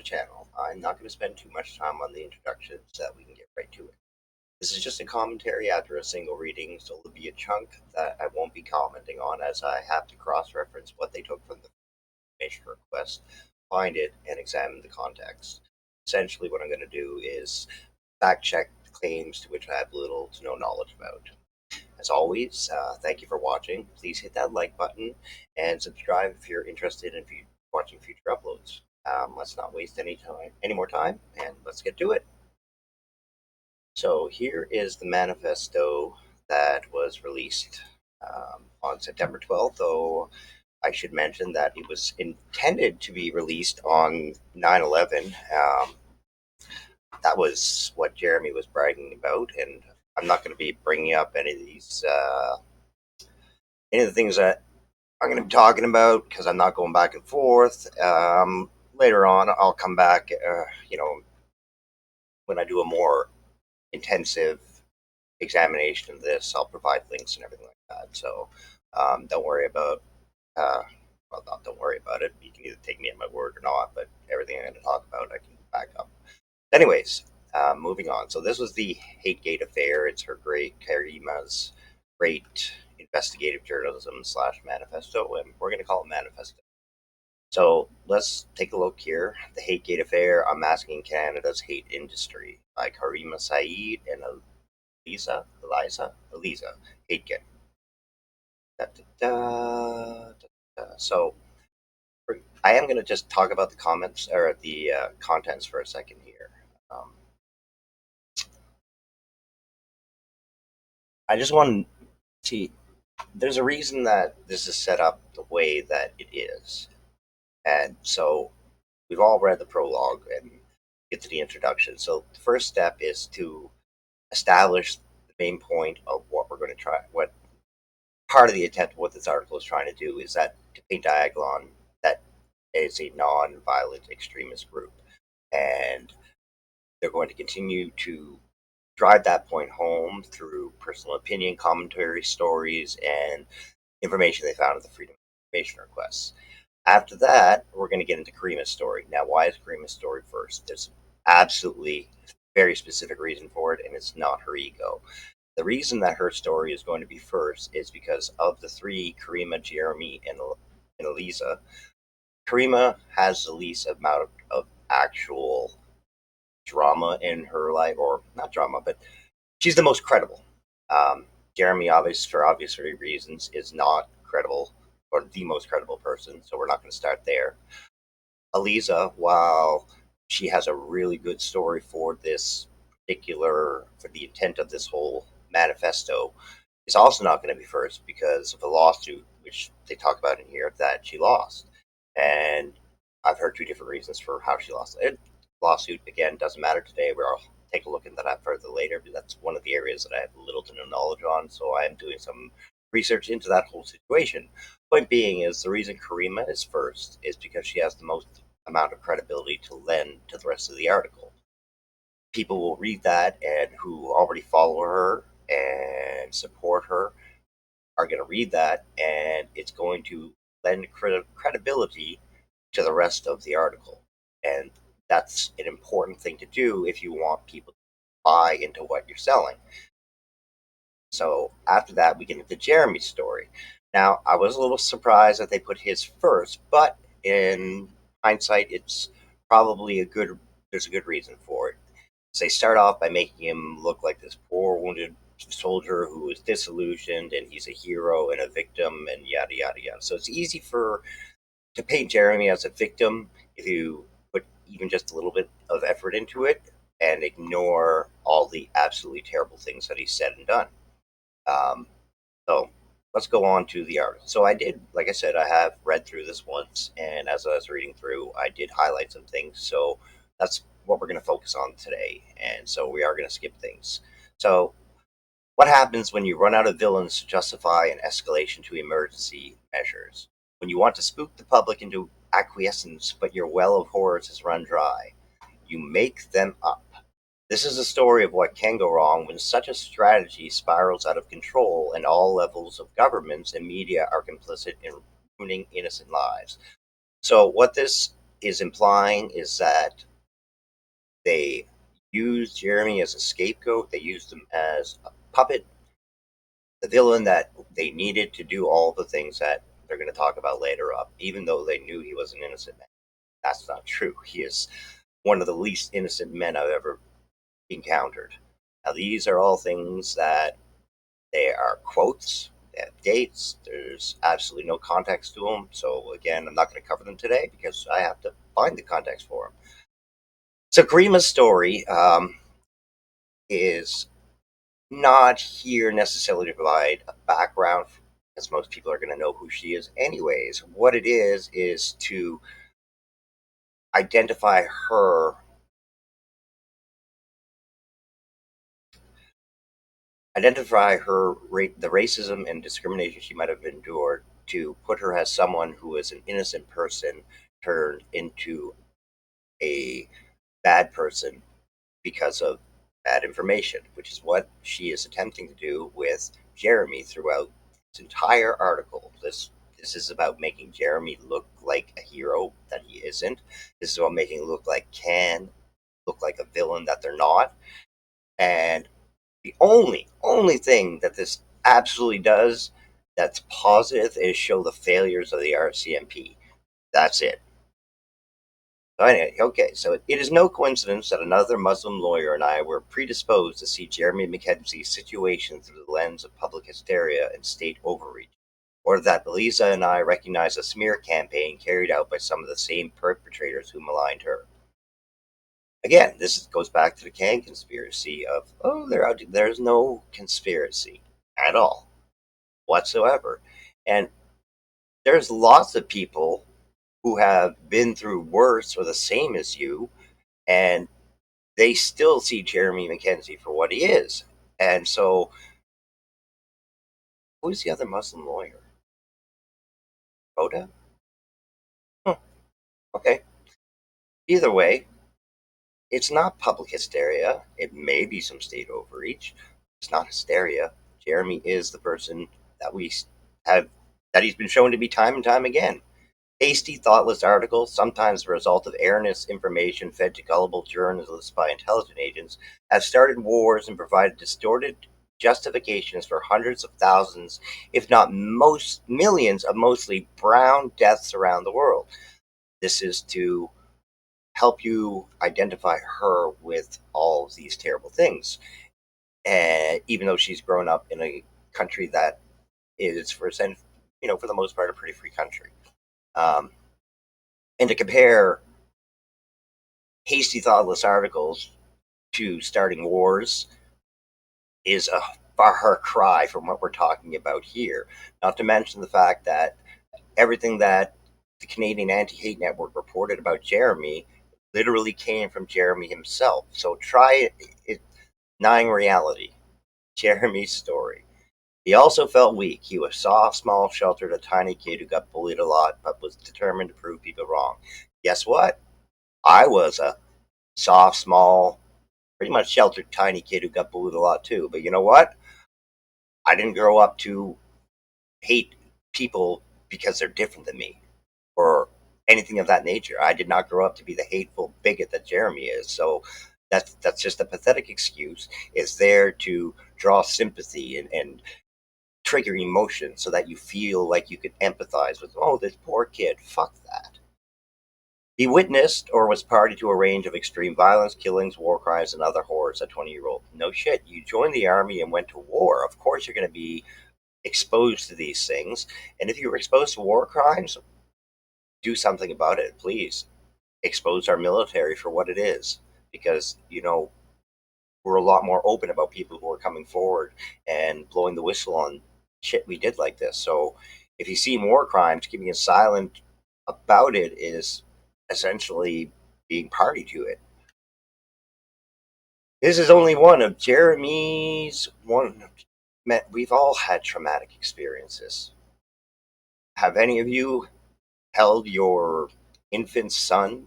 channel. I'm not going to spend too much time on the introduction so that we can get right to it. This is just a commentary after a single reading, so there'll be a chunk that I won't be commenting on as I have to cross-reference what they took from the information request, find it, and examine the context. Essentially, what I'm going to do is fact-check the claims to which I have little to no knowledge about. As always, thank you for watching. Please hit that like button and subscribe if you're interested in watching future uploads. Let's not waste any more time, and let's get to it. So here is the manifesto that was released on September 12th, though I should mention that it was intended to be released on 9/11. That was what Jeremy was bragging about, and I'm not going to be bringing up any of these, any of the things that I'm going to be talking about because I'm not going back and forth. Later on, I'll come back, when I do a more intensive examination of this, I'll provide links and everything like that. So don't worry about, don't worry about it. You can either take me at my word or not, but everything I'm going to talk about, I can back up. Anyways, moving on. So this was the Hategate affair. It's her great Caryma's great investigative journalism / manifesto, and we're going to call it Manifesto. So let's take a look here. The Hategate affair, Unmasking Canada's Hate Industry by Caryma Sa'd and Elisa Hategan. So I am going to just talk about the comments or the contents for a second here. I just want to see, there's a reason that this is set up the way that it is. And so we've all read the prologue and get to the introduction. So the first step is to establish the main point of what we're going to try, what part of the intent of what this article is trying to do is that to paint diagolon that is a non-violent extremist group. And they're going to continue to drive that point home through personal opinion, commentary, stories, and information they found in the Freedom of Information requests. After that, we're going to get into Caryma's story. Now, why is Caryma's story first? There's absolutely very specific reason for it, and it's not her ego. The reason that her story is going to be first is because of the three, Caryma, Jeremy, and Elisa, Caryma has the least amount of actual drama in her life, or not drama, but she's the most credible. Jeremy, for obvious reasons, is not credible or the most credible person, so we're not going to start there. Elisa, while she has a really good story for for the intent of this whole manifesto, is also not going to be first because of a lawsuit, which they talk about in here, that she lost. And I've heard two different reasons for how she lost it. Lawsuit, again, doesn't matter today. We'll take a look into that further later, but that's one of the areas that I have little to no knowledge on, so I am doing some research into that whole situation. Point being is the reason Caryma is first is because she has the most amount of credibility to lend to the rest of the article. People will read that, and who already follow her and support her are going to read that, and it's going to lend credibility to the rest of the article. And that's an important thing to do if you want people to buy into what you're selling. So after that, we get into Jeremy's story. Now, I was a little surprised that they put his first, but in hindsight, it's probably there's a good reason for it. So they start off by making him look like this poor wounded soldier who is disillusioned, and he's a hero and a victim, and yada yada yada. So it's easy to paint Jeremy as a victim if you put even just a little bit of effort into it and ignore all the absolutely terrible things that he's said and done. So let's go on to the article. So I did, like I said, I have read through this once, and as I was reading through, I did highlight some things. So that's what we're going to focus on today. And so we are going to skip things. So what happens when you run out of villains to justify an escalation to emergency measures? When you want to spook the public into acquiescence, but your well of horrors has run dry, you make them up. This is a story of what can go wrong when such a strategy spirals out of control and all levels of governments and media are complicit in ruining innocent lives. So what this is implying is that they used Jeremy as a scapegoat. They used him as a puppet, the villain that they needed to do all the things that they're going to talk about later up, even though they knew he was an innocent man. That's not true. He is one of the least innocent men I've ever encountered. Now, these are all things that they are quotes, they have dates, there's absolutely no context to them. So, again, I'm not going to cover them today because I have to find the context for them. So, Caryma's story is not here necessarily to provide a background, because most people are going to know who she is anyways. What it is to identify her the racism and discrimination she might have endured, to put her as someone who is an innocent person turned into a bad person because of bad information, which is what she is attempting to do with Jeremy throughout this entire article. This is about making Jeremy look like a hero that he isn't. This is about making look like a villain that they're not. And the only thing that this absolutely does that's positive is show the failures of the RCMP. That's it. So anyway, okay, so it is no coincidence that another Muslim lawyer and I were predisposed to see Jeremy Mackenzie's situation through the lens of public hysteria and state overreach, or that Elisa and I recognize a smear campaign carried out by some of the same perpetrators who maligned her. Again, this goes back to the Kang conspiracy of, oh, there's no conspiracy at all whatsoever. And there's lots of people who have been through worse or the same as you, and they still see Jeremy Mackenzie for what he is. And so, who's the other Muslim lawyer? Boda? Huh, okay. Either way, it's not public hysteria. It may be some state overreach. It's not hysteria. Jeremy is the person that we have, that he's been shown to be time and time again. Hasty, thoughtless articles, sometimes the result of erroneous information fed to gullible journalists by intelligence agents, have started wars and provided distorted justifications for hundreds of thousands, if not most millions, of mostly brown deaths around the world. This is to help you identify her with all of these terrible things. And even though she's grown up in a country that is, for the most part, a pretty free country. And to compare hasty, thoughtless articles to starting wars is a far cry from what we're talking about here. Not to mention the fact that everything that the Canadian Anti-Hate Network reported about Jeremy literally came from Jeremy himself. So try denying reality. Jeremy's story. He also felt weak. He was soft, small, sheltered, a tiny kid who got bullied a lot, but was determined to prove people wrong. Guess what? I was a soft, small, pretty much sheltered, tiny kid who got bullied a lot too. But you know what? I didn't grow up to hate people because they're different than me or anything of that nature. I did not grow up to be the hateful bigot that Jeremy is. So that's just a pathetic excuse. It's there to draw sympathy and trigger emotion so that you feel like you can empathize with, oh, this poor kid. Fuck that. He witnessed or was party to a range of extreme violence, killings, war crimes, and other horrors at 20-year-old. No shit. You joined the army and went to war. Of course you're going to be exposed to these things. And if you were exposed to war crimes, do something about it, please. Expose our military for what it is. Because, we're a lot more open about people who are coming forward and blowing the whistle on shit we did like this. So if you see war crimes, keeping it silent about it is essentially being party to it. This is only one of Jeremy's one. We've all had traumatic experiences. Have any of you held your infant son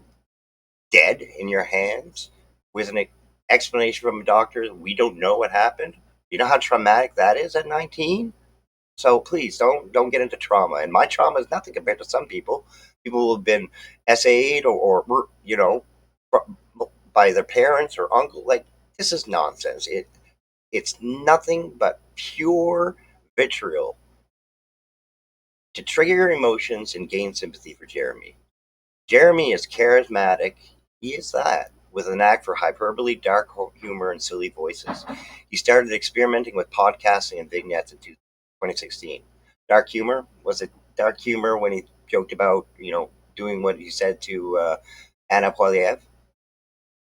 dead in your hands with an explanation from a doctor? We don't know what happened. You know how traumatic that is at 19? So please don't get into trauma. And my trauma is nothing compared to some people. People who have been SA'd or by their parents or uncle. Like, this is nonsense. It's nothing but pure vitriol to trigger your emotions and gain sympathy for Jeremy. Jeremy is charismatic. He is that, with a knack for hyperbole, dark humor, and silly voices. He started experimenting with podcasting and vignettes in 2016. Dark humor? Was it dark humor when he joked about, doing what he said to Anna Poiliev?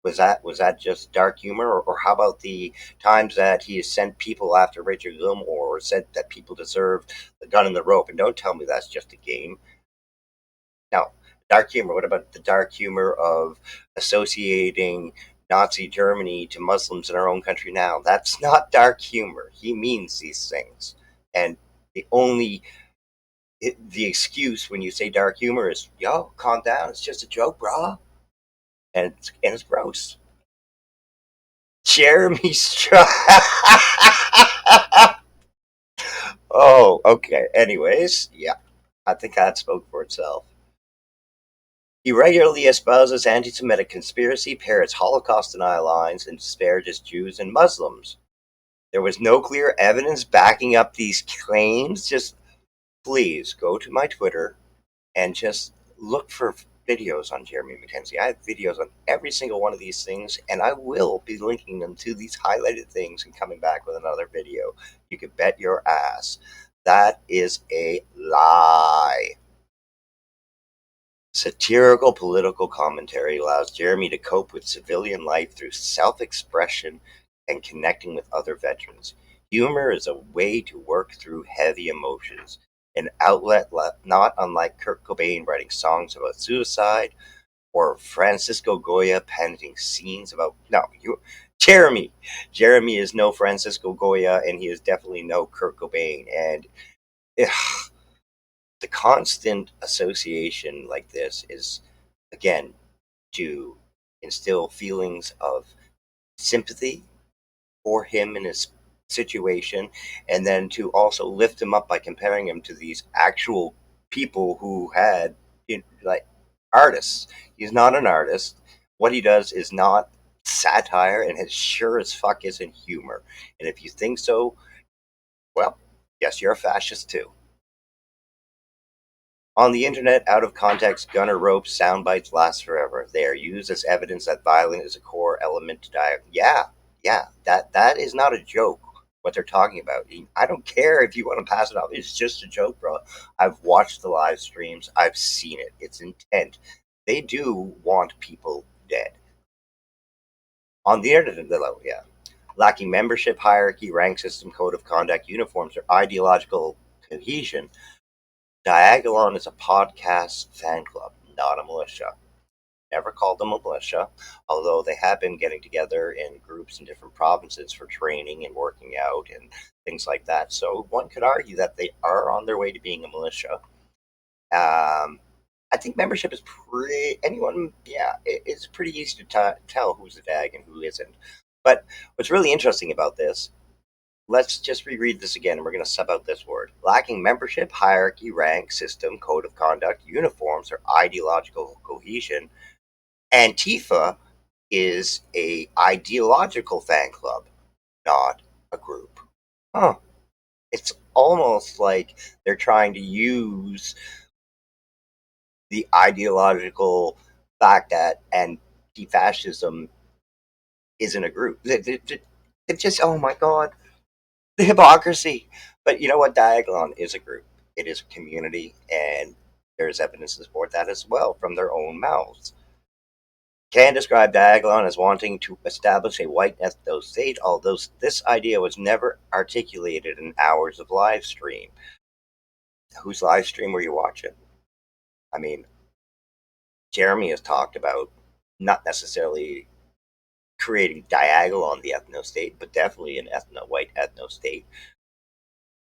Was that just dark humor, or how about the times that he has sent people after Richard Gilmore, or said that people deserve the gun and the rope? And don't tell me that's just a game. Now, dark humor. What about the dark humor of associating Nazi Germany to Muslims in our own country now? That's not dark humor. He means these things, and the excuse when you say dark humor is, "Yo, calm down. It's just a joke, brah," and it's gross. Jeremy Strong. Oh, okay. Anyways, yeah, I think that spoke for itself. He regularly espouses anti-Semitic conspiracy, parrots Holocaust denial lines, and disparages Jews and Muslims. There was no clear evidence backing up these claims. Just please go to my Twitter and just look for videos on Jeremy Mackenzie. I have videos on every single one of these things, and I will be linking them to these highlighted things and coming back with another video. You can bet your ass. That is a lie. Satirical political commentary allows Jeremy to cope with civilian life through self-expression and connecting with other veterans. Humor is a way to work through heavy emotions, an outlet not unlike Kurt Cobain writing songs about suicide or Francisco Goya painting scenes about Jeremy. Jeremy is no Francisco Goya, and he is definitely no Kurt Cobain. And ugh, the constant association like this is, again, to instill feelings of sympathy for him and his situation, and then to also lift him up by comparing him to these actual people who had, like, artists. He's not an artist. What he does is not satire, and it sure as fuck isn't humor. And if you think so, well, yes, you're a fascist too. On the internet, out of context, gun or rope sound bites last forever. They are used as evidence that violence is a core element to diet. Yeah, that is not a joke. What they're talking about. I don't care if you want to pass it off. It's just a joke, bro. I've watched the live streams. I've seen it. It's intent. They do want people dead. On the internet, though, yeah. Lacking membership, hierarchy, rank system, code of conduct, uniforms, or ideological cohesion, Diagolon is a podcast fan club, not a militia. Never called them a militia, although they have been getting together in groups in different provinces for training and working out and things like that. So one could argue that they are on their way to being a militia. I think membership is it's pretty easy to tell who's a DAG and who isn't. But what's really interesting about this, let's just reread this again, and we're going to sub out this word. Lacking membership, hierarchy, rank, system, code of conduct, uniforms, or ideological cohesion, Antifa is a ideological fan club, not a group. Huh. It's almost like they're trying to use the ideological fact that anti-fascism isn't a group. It just, oh my god, the hypocrisy. But you know what? Diagolon is a group. It is a community, and there's evidence to support that as well from their own mouths. Can describe Diagolon as wanting to establish a white ethno state, although this idea was never articulated in hours of live stream. Whose live stream were you watching? I mean, Jeremy has talked about not necessarily creating Diagolon the ethno state, but definitely an white ethno state.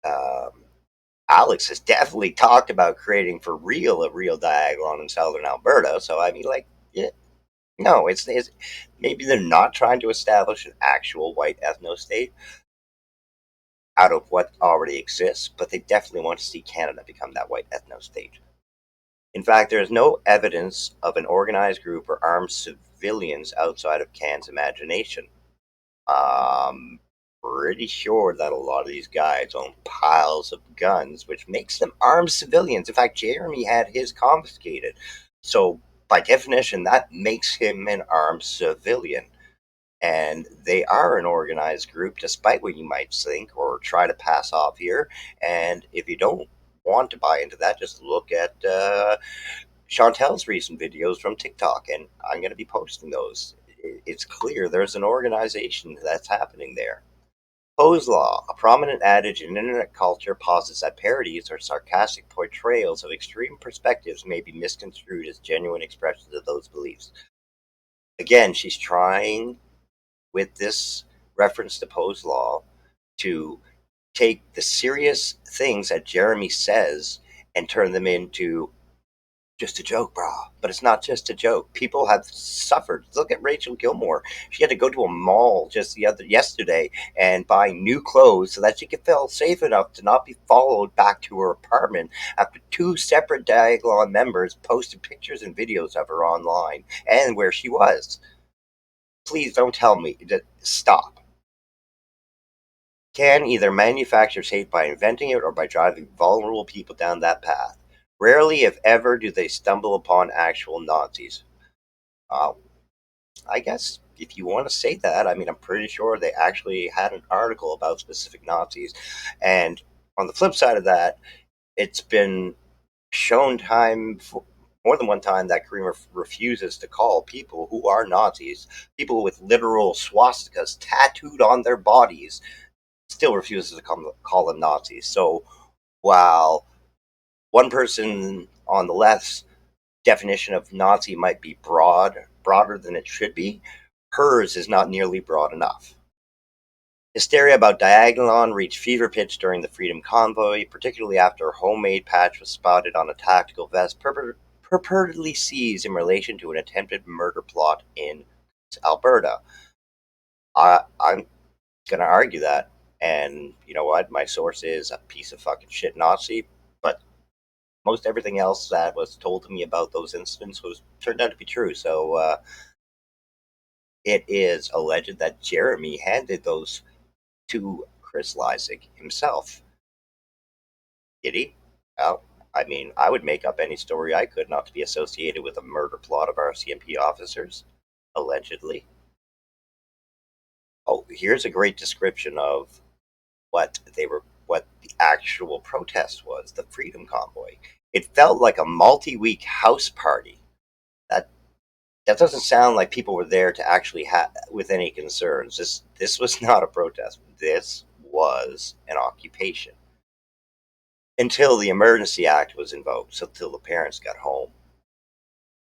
Um, Alex has definitely talked about creating for real a real Diagolon in southern Alberta. So I mean, like, yeah, no, it's maybe they're not trying to establish an actual white ethno state out of what already exists, but they definitely want to see Canada become that white ethno state. In fact, there is no evidence of an organized group or armed civilians outside of Can's imagination. Um, Pretty sure that a lot of these guys own piles of guns, which makes them armed civilians. In fact, Jeremy had his confiscated. So, by definition, that makes him an armed civilian. And they are an organized group, despite what you might think or try to pass off here. And if you don't want to buy into that, just look at Chantel's recent videos from TikTok, and I'm going to be posting those. It's clear there's an organization that's happening there. Poe's Law, a prominent adage in internet culture, posits that parodies or sarcastic portrayals of extreme perspectives may be misconstrued as genuine expressions of those beliefs. Again, she's trying, with this reference to Poe's Law, to take the serious things that Jeremy says and turn them into just a joke, brah. But it's not just a joke. People have suffered. Look at Rachel Gilmore. She had to go to a mall just yesterday and buy new clothes so that she could feel safe enough to not be followed back to her apartment after two separate diagolon members posted pictures and videos of her online and where she was. Please don't tell me that. Stop. Can either manufactures hate by inventing it or by driving vulnerable people down that path. Rarely, if ever, do they stumble upon actual Nazis. Uh, I guess if you want to say that, I mean, I'm pretty sure they actually had an article about specific Nazis. And on the flip side of that, it's been shown more than one time that Caryma refuses to call people who are Nazis, people with literal swastikas tattooed on their bodies, still refuses to call them Nazis. So while one person on the left's definition of Nazi might be broader than it should be, hers is not nearly broad enough. Hysteria about diagolon reached fever pitch during the Freedom Convoy, particularly after a homemade patch was spotted on a tactical vest purportedly seized in relation to an attempted murder plot in Alberta. I'm going to argue that, and you know what? My source is a piece of fucking shit Nazi, but most everything else that was told to me about those incidents was turned out to be true. So it is alleged that Jeremy handed those to Chris Lysick himself. Did he? Well, I mean, I would make up any story I could not to be associated with a murder plot of RCMP officers, allegedly. Oh, here's a great description of what the actual protest was, the Freedom Convoy. It felt like a multi-week house party. That that doesn't sound like people were there to actually have with any concerns. This was not a protest. This was an occupation until the Emergency Act was invoked. So till the parents got home.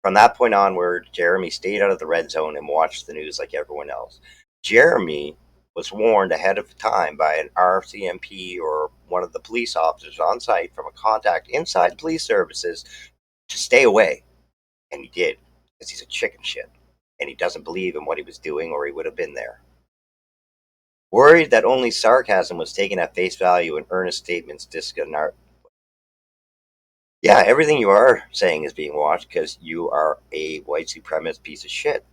From that point onward, Jeremy stayed out of the red zone and watched the news like everyone else. Jeremy was warned ahead of time by an RCMP or one of the police officers on site from a contact inside police services to stay away. And he did, because he's a chicken shit. And he doesn't believe in what he was doing or he would have been there. Worried that only sarcasm was taken at face value and earnest statements disconnect. Yeah, everything you are saying is being watched because you are a white supremacist piece of shit.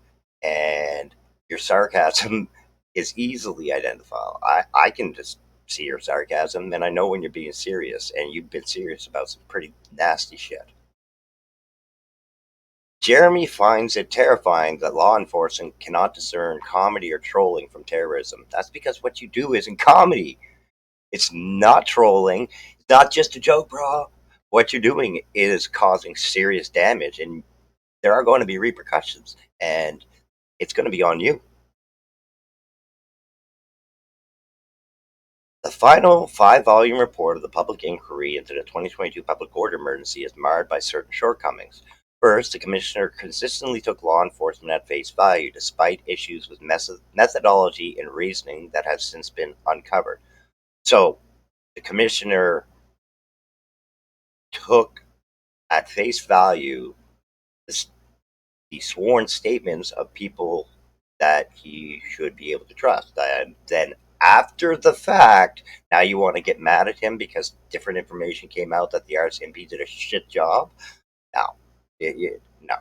And your sarcasm is easily identifiable. I can just see your sarcasm and I know when you're being serious, and you've been serious about some pretty nasty shit. Jeremy finds it terrifying that law enforcement cannot discern comedy or trolling from terrorism. That's because what you do isn't comedy. It's not trolling. It's not just a joke, bro. What you're doing is causing serious damage, and there are going to be repercussions, and it's going to be on you. The final 5-volume report of the public inquiry into the 2022 public order emergency is marred by certain shortcomings. First, the commissioner consistently took law enforcement at face value, despite issues with methodology and reasoning that have since been uncovered. So, the commissioner took at face value the sworn statements of people that he should be able to trust. And then after the fact, now you want to get mad at him because different information came out that the RCMP did a shit job. No. No.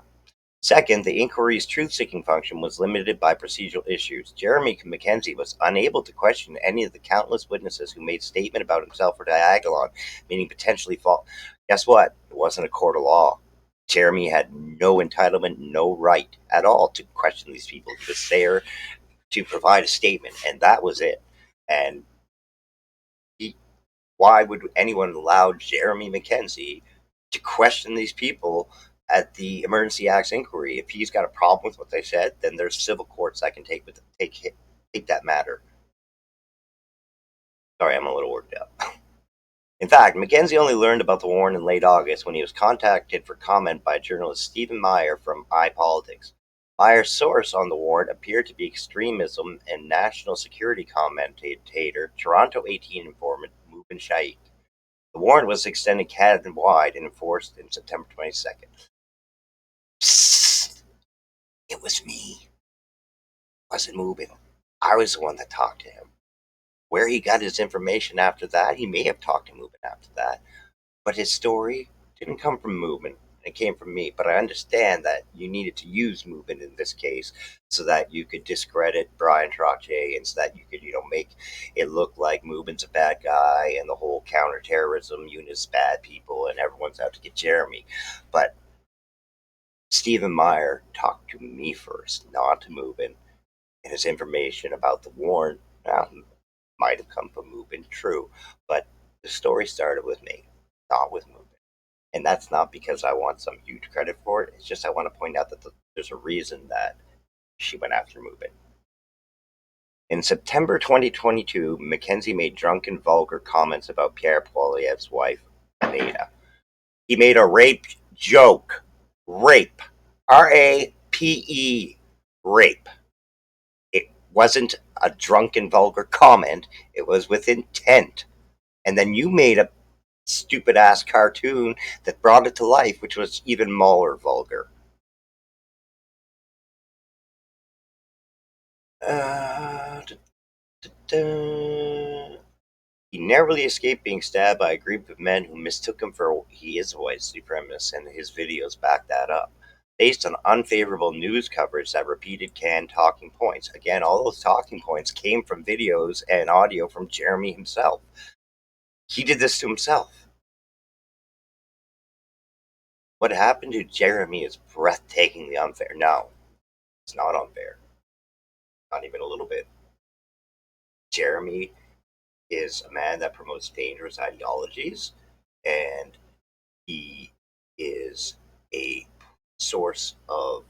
Second, the inquiry's truth-seeking function was limited by procedural issues. Jeremy Mackenzie was unable to question any of the countless witnesses who made statement about himself or diagolon, meaning potentially false. Guess what? It wasn't a court of law. Jeremy had no entitlement, no right at all to question these people. He was there to provide a statement, and that was it. And he, why would anyone allow Jeremy Mackenzie to question these people at the Emergency Acts inquiry? If he's got a problem with what they said, then there's civil courts that can take that matter. Sorry, I'm a little worked up. In fact, Mackenzie only learned about the warrant in late August when he was contacted for comment by journalist Stephen Meyer from iPolitics. Meyer's source on the warrant appeared to be extremism and national security commentator, Toronto 18 informant Mubin Shaikh. The warrant was extended Canada-wide and enforced in September 22nd. Psst, it was me. It wasn't Mubin. I was the one that talked to him. Where he got his information after that, he may have talked to Mubin after that. But his story didn't come from Movement. It came from me. But I understand that you needed to use Movement in this case so that you could discredit Brian Trottier and so that you could, make it look like Movement's a bad guy and the whole counterterrorism unit's bad people and everyone's out to get Jeremy. But Stephen Meyer talked to me first, not to Movement. And his information about the warrant might have come from Movement, true. But the story started with me, not with Movement. And that's not because I want some huge credit for it. It's just I want to point out that there's a reason that she went after Mubin. In September 2022, Mackenzie made drunken, vulgar comments about Pierre Poilievre's wife, Anita. He made a rape joke. Rape. R-A-P-E. Rape. It wasn't a drunken, vulgar comment. It was with intent. And then you made a stupid ass cartoon that brought it to life, which was even more vulgar. He narrowly escaped being stabbed by a group of men who mistook him for he is a white supremacist, and his videos back that up. Based on unfavorable news coverage that repeated canned talking points. Again, all those talking points came from videos and audio from Jeremy himself. He did this to himself. What happened to Jeremy is breathtakingly unfair. No, it's not unfair. Not even a little bit. Jeremy is a man that promotes dangerous ideologies, and he is a source of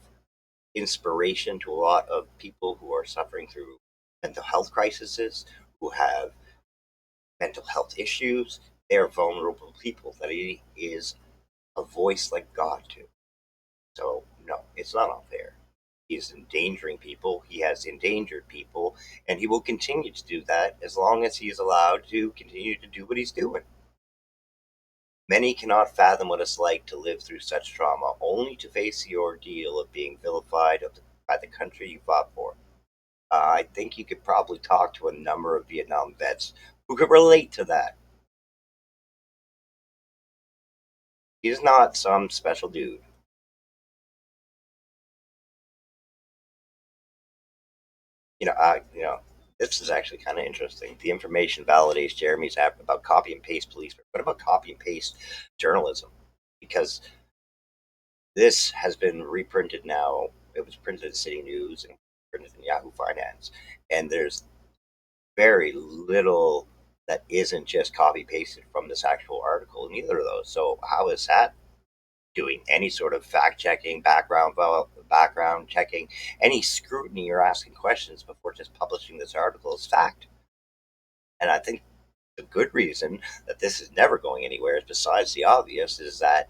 inspiration to a lot of people who are suffering through mental health crises, who have mental health issues. They are vulnerable people that he is a voice like God to. So, no, it's not unfair. He's endangering people, he has endangered people, and he will continue to do that as long as he is allowed to continue to do what he's doing. Many cannot fathom what it's like to live through such trauma, only to face the ordeal of being vilified by the country you fought for. I think you could probably talk to a number of Vietnam vets who could relate to that. He's not some special dude. This is actually kind of interesting. The information validates Jeremy's app about copy and paste police. But what about copy and paste journalism? Because this has been reprinted now. It was printed in City News and printed in Yahoo Finance. And there's very little that isn't just copy pasted from this actual article in either of those. So how is that doing any sort of fact checking, background checking, any scrutiny or asking questions before just publishing this article as fact? And I think the good reason that this is never going anywhere, besides the obvious, is that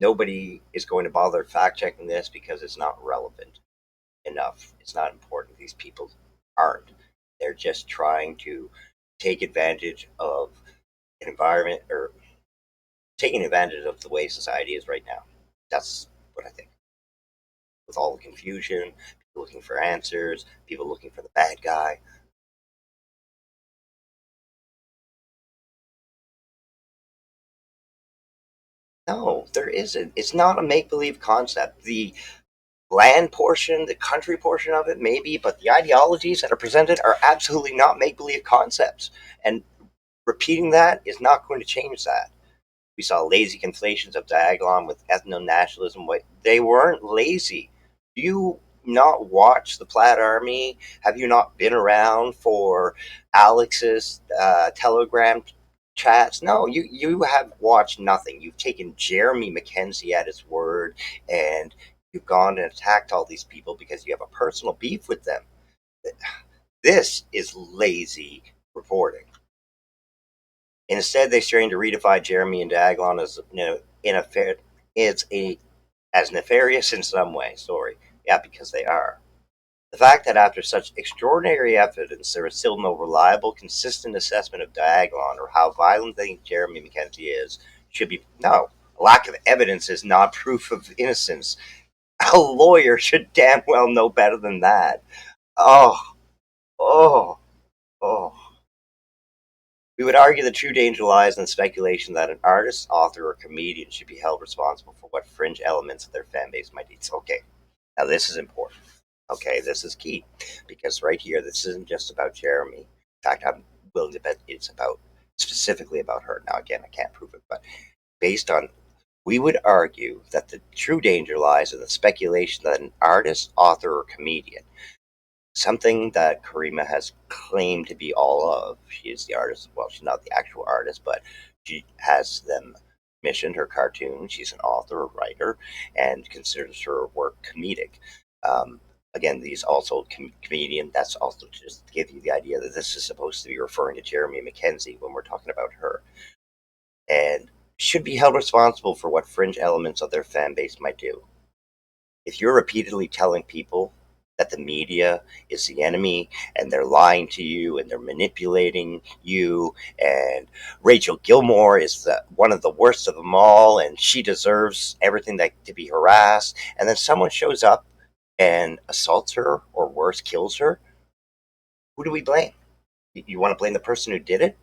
nobody is going to bother fact checking this because it's not relevant enough. It's not important. These people aren't. They're just trying to take advantage of an environment or taking advantage of the way society is right now. That's what I think. With all the confusion, people looking for answers, people looking for the bad guy. No, there isn't. It's not a make believe concept. The land portion, the country portion of it, maybe, but the ideologies that are presented are absolutely not make believe concepts. And repeating that is not going to change that. We saw lazy conflations of diagolon with ethno nationalism. They weren't lazy. Do you not watch the Plaid Army? Have you not been around for Alex's Telegram chats? No, you have watched nothing. You've taken Jeremy Mackenzie at his word, and you've gone and attacked all these people because you have a personal beef with them. This is lazy reporting. Instead, they strain to redefine Jeremy and Diagolon as it's a as nefarious in some way. Sorry, yeah, because they are. The fact that after such extraordinary evidence, there is still no reliable, consistent assessment of Diagolon or how violent they think Jeremy Mackenzie is should be no. A lack of evidence is not proof of innocence. A lawyer should damn well know better than that. Oh, oh, oh. We would argue the true danger lies in the speculation that an artist, author, or comedian should be held responsible for what fringe elements of their fan base might do. Okay, now this is important. Okay, this is key because right here, this isn't just about Jeremy. In fact, I'm willing to bet it's about specifically about her. Now, again, I can't prove it, but based on, we would argue that the true danger lies in the speculation that an artist, author, or comedian, something that Caryma has claimed to be all of. She is the artist. Well, she's not the actual artist, but she has them commissioned her cartoon. She's an author, a writer, and considers her work comedic. Um, Again, these also comedian. That's also just to give you the idea that this is supposed to be referring to Jeremy Mackenzie when we're talking about her, and should be held responsible for what fringe elements of their fan base might do. If you're repeatedly telling people that the media is the enemy and they're lying to you and they're manipulating you and Rachel Gilmore is one of the worst of them all and she deserves everything that to be harassed, and then someone shows up and assaults her or worse kills her, who do we blame? You want to blame the person who did it?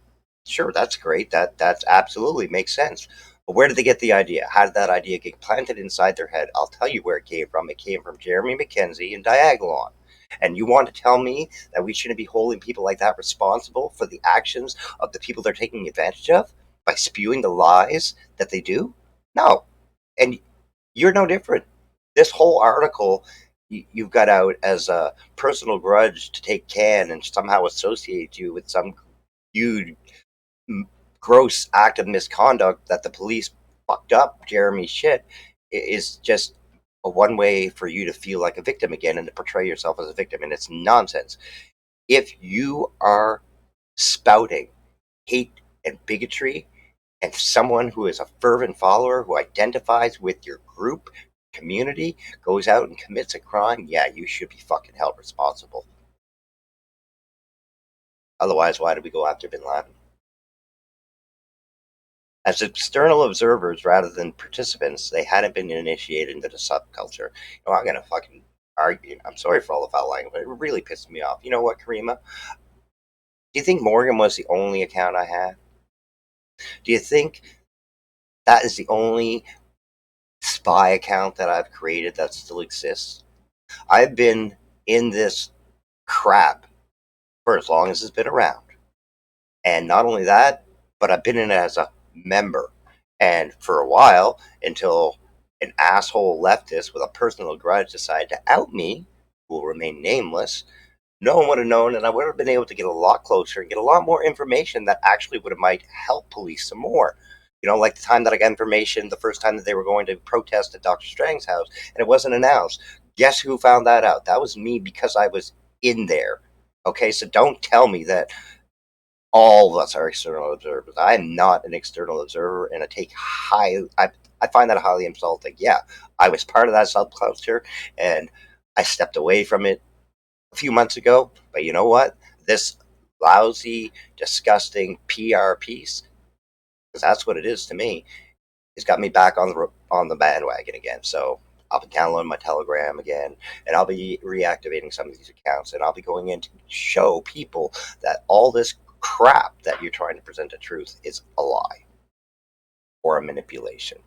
Sure, that's great. That's absolutely makes sense. But where did they get the idea? How did that idea get planted inside their head? I'll tell you where it came from. It came from Jeremy Mackenzie and Diagolon. And you want to tell me that we shouldn't be holding people like that responsible for the actions of the people they're taking advantage of by spewing the lies that they do? No. And you're no different. This whole article you've got out as a personal grudge to take can and somehow associate you with some huge gross act of misconduct that the police fucked up Jeremy's shit is just a one way for you to feel like a victim again and to portray yourself as a victim, and it's nonsense. If you are spouting hate and bigotry and someone who is a fervent follower who identifies with your group community goes out and commits a crime, yeah, you should be fucking held responsible. Otherwise, why did we go after bin Laden? As external observers rather than participants, they hadn't been initiated into the subculture. I'm gonna fucking argue. I'm sorry for all the foul language, but it really pissed me off. You know what, Caryma? Do you think Morgan was the only account I had? Do you think that is the only spy account that I've created that still exists? I've been in this crap for as long as it's been around. And not only that, but I've been in it as a member. And for a while, until an asshole leftist with a personal grudge decided to out me, who will remain nameless, no one would have known, and I would have been able to get a lot closer and get a lot more information that actually would have might help police some more. Like the time that I got information the first time that they were going to protest at Dr. Strang's house, and it wasn't announced. Guess who found that out? That was me because I was in there. Okay, so don't tell me that all of us are external observers. I'm not an external observer, and I find that highly insulting. Yeah, I was part of that subculture, and I stepped away from it a few months ago. But you know what? This lousy, disgusting PR piece, because that's what it is to me, has got me back on the bandwagon again. So I'll be downloading my Telegram again, and I'll be reactivating some of these accounts, and I'll be going in to show people that all this crap that you're trying to present as truth is a lie or a manipulation.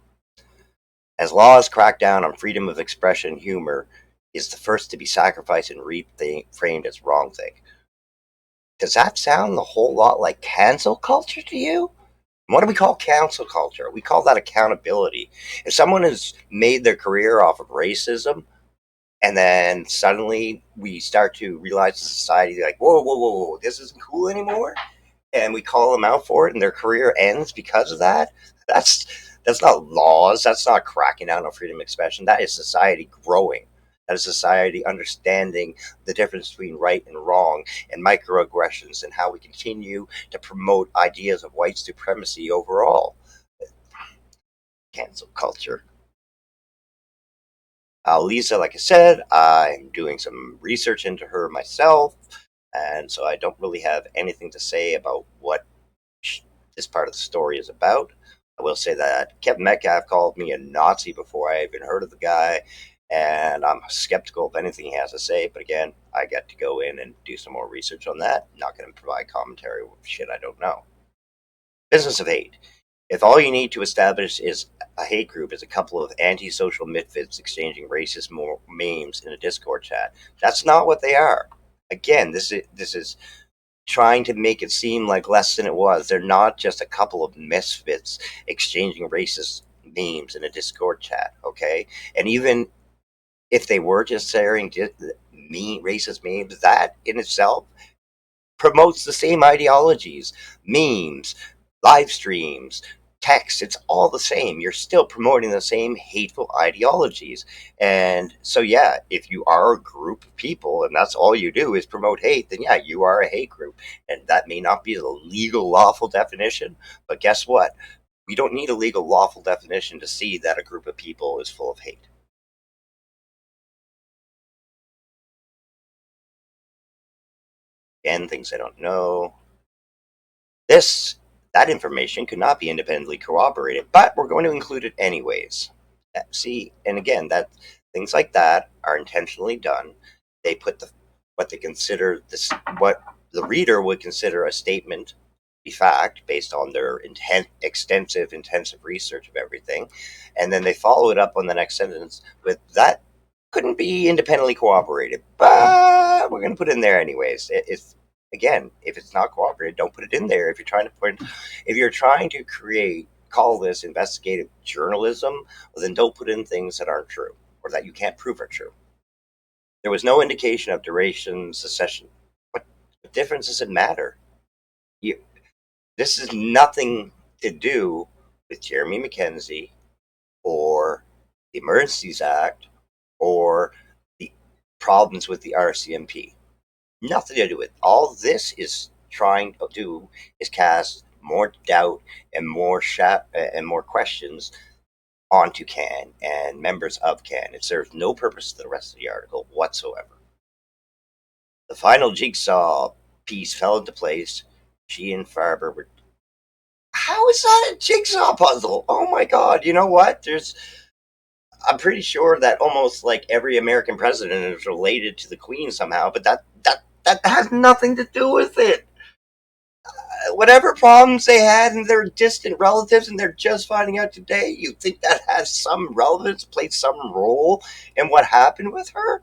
As laws crack down on freedom of expression, humor is the first to be sacrificed and reframed as wrong thing. Does that sound a whole lot like cancel culture to you? What do we call cancel culture? We call that accountability. If someone has made their career off of racism, and then suddenly we start to realize the society, like, whoa, whoa, whoa, whoa, this isn't cool anymore, and we call them out for it, and their career ends because of that. That's that's not laws. That's not cracking down on freedom of expression. That is society growing. That is society understanding the difference between right and wrong and microaggressions and how we continue to promote ideas of white supremacy overall. Cancel culture. Lisa, like I said, I'm doing some research into her myself, and so I don't really have anything to say about what this part of the story is about. I will say that Kevin Metcalf called me a Nazi before I even heard of the guy, and I'm skeptical of anything he has to say. But again, I get to go in and do some more research on that. I'm not going to provide commentary with shit I don't know. Business of hate. If all you need to establish is a hate group is a couple of antisocial misfits exchanging racist memes in a Discord chat, that's not what they are. Again, this is trying to make it seem like less than it was. They're not just a couple of misfits exchanging racist memes in a Discord chat, okay? And even if they were just sharing racist memes, that in itself promotes the same ideologies, memes, live streams, text. It's all the same. You're still promoting the same hateful ideologies. And so, yeah, if you are a group of people and that's all you do is promote hate, then yeah, you are a hate group. And that may not be the legal, lawful definition, but guess what? We don't need a legal, lawful definition to see that a group of people is full of hate. Again, things I don't know. That information could not be independently corroborated, but we're going to include it anyways. See, and again, that things like that are intentionally done. They put what they consider this, what the reader would consider a statement be fact based on their extensive, intensive research of everything, and then they follow it up on the next sentence with that couldn't be independently corroborated, but we're going to put it in there anyways. It's again, if it's not cooperated, don't put it in there. If you're trying to call this investigative journalism, well, then don't put in things that aren't true or that you can't prove are true. There was no indication of duration, secession. What difference does it matter? You, this is nothing to do with Jeremy McKenzie or the Emergencies Act or the problems with the RCMP. Nothing to do with it. All this is trying to do is cast more doubt and more questions onto CAN and members of CAN. It serves no purpose to the rest of the article whatsoever. The final jigsaw piece fell into place. She and Farber were. How is that a jigsaw puzzle? Oh my god! You know what? I'm pretty sure that almost like every American president is related to the Queen somehow, but that has nothing to do with it. Whatever problems they had and their distant relatives and they're just finding out today, you think that has some relevance, played some role in what happened with her?